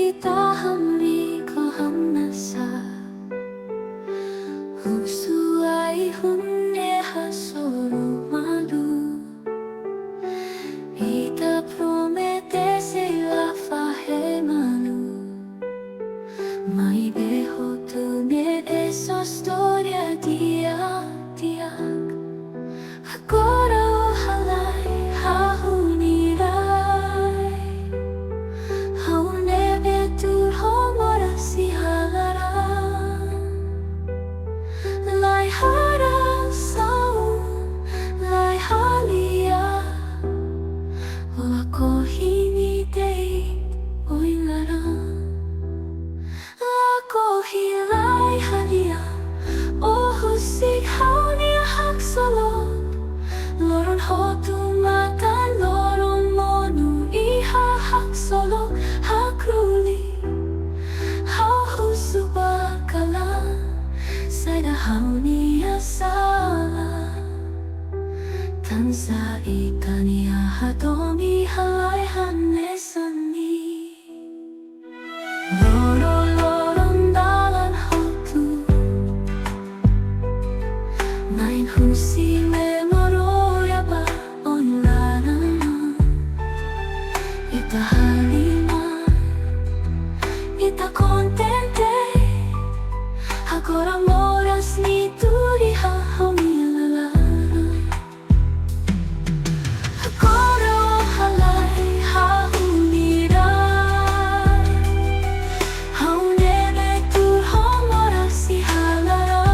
kita hamri ko hamnasa Hupsuai hunne hasoro malu Ita promete se la fahe malu Mai beho tune esa storia dia Agora o halai hahunirai Haune betur homora si halara Lai hara sau lai halia Ola kohini dei oilara La kohilai halia O husik haunia haksolot Loron hotu matan loron monu iha haksolot hakruli Hau husu bakala Saida haunia sala Tansa ikania hadomi halai hanesani Loron dalan hotu Nain husi memoroya ba onlana Ita halima Ita contente Agora moras ni turiha homilala Agora o halai hahunirai Haune betur homoras si halara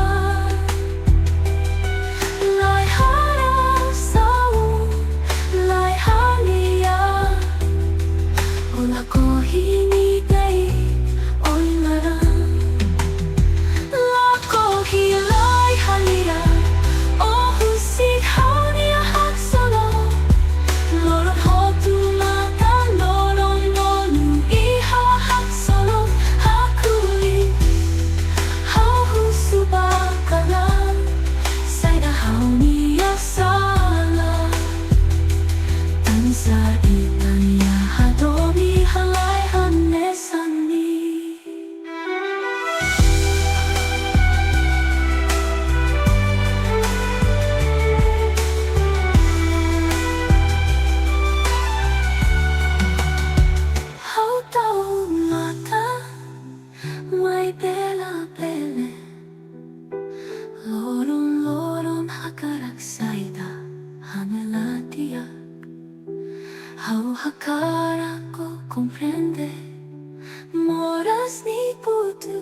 Lai hara sau lai halia Ola kohini dei oilara La kohilai halia O husik haunia haksolo Loron hotu matan loron monu iha haksolo hakuli Hau husu bakala Saida haunia sala Tansa itania hadomi halai hanesani Hau tau mata Mai bela bele Loron hakarak saida Hamela dia Hau hakara ko comprende Moras ni putu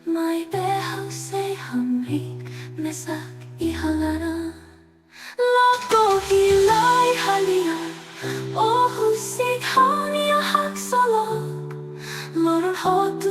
Mai behau se hamrik Mesak ihalara La kohilai halia O husik haunia haksolok Loron hotu